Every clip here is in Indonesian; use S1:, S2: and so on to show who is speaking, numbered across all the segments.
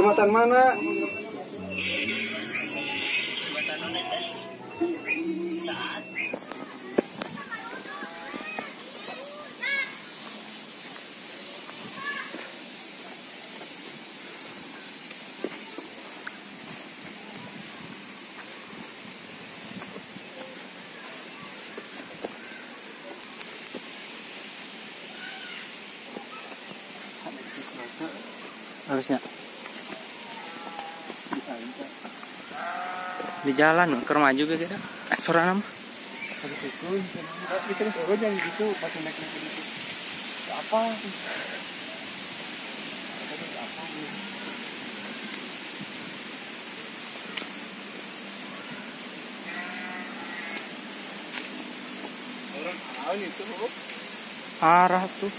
S1: Kecamatan mana?
S2: Saat
S3: harusnya di jalan ke rumah juga kita sorangan mah
S1: Harus bikin suruh jangan gitu, pakai naik gitu. Apa? Orang tahu itu,
S3: arah tuh.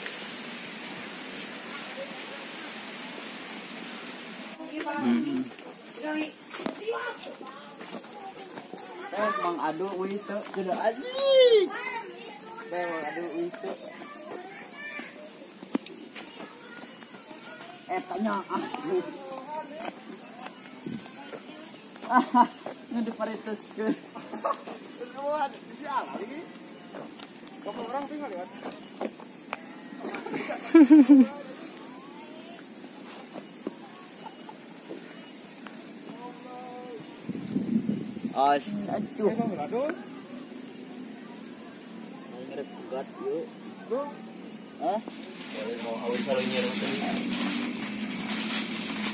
S2: Mang adu itu sudah anjing. Mang adu itu. Tanya ngede pareteskeun.
S1: Wah, sial lagi. Kamu orang tinggal lihat.
S2: Aduh.
S1: Aduh.
S2: Ngerep kuat yuk.
S1: Tuh.
S2: Hah?
S1: Boleh mau awal kalau nyerang tadi.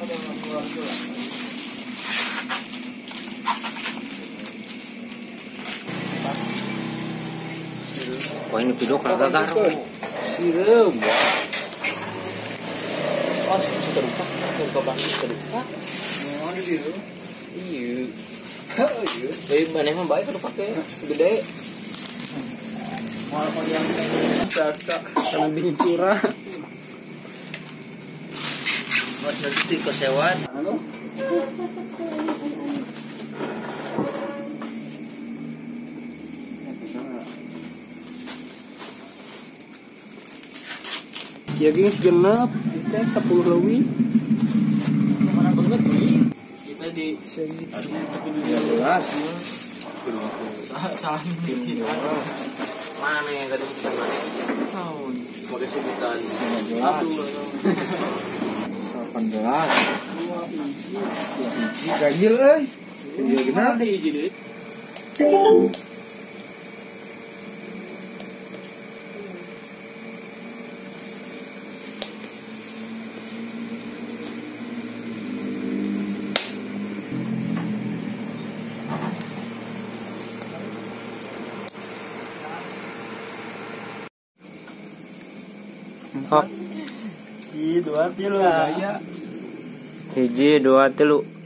S1: Ada orang keluar tuh.
S3: Wah ini video kagak garo.
S2: Sireum. Oh, serupa. Serupa banget serupa.
S1: Oh, di situ.
S2: Iya.
S1: Oh, iya.
S2: Mana mah baik udah pakai gede.
S1: Malah yang cacak.
S3: Karena bikin curah.
S2: Buat nanti kesewan.
S1: Anu.
S3: Ya geng segenap, kita 10 lebih.
S2: Mana banget nih? Kita di
S1: Segi.
S2: tapi
S1: 12.
S2: salah ini. Mana yang tadi kita mana? Oh, pakai sebutan.
S1: 18. Ganjil euy. Iya gimana?
S2: Ada hiji deui.
S3: Kok
S1: Ih, 2 kilo.
S3: hiji 2 3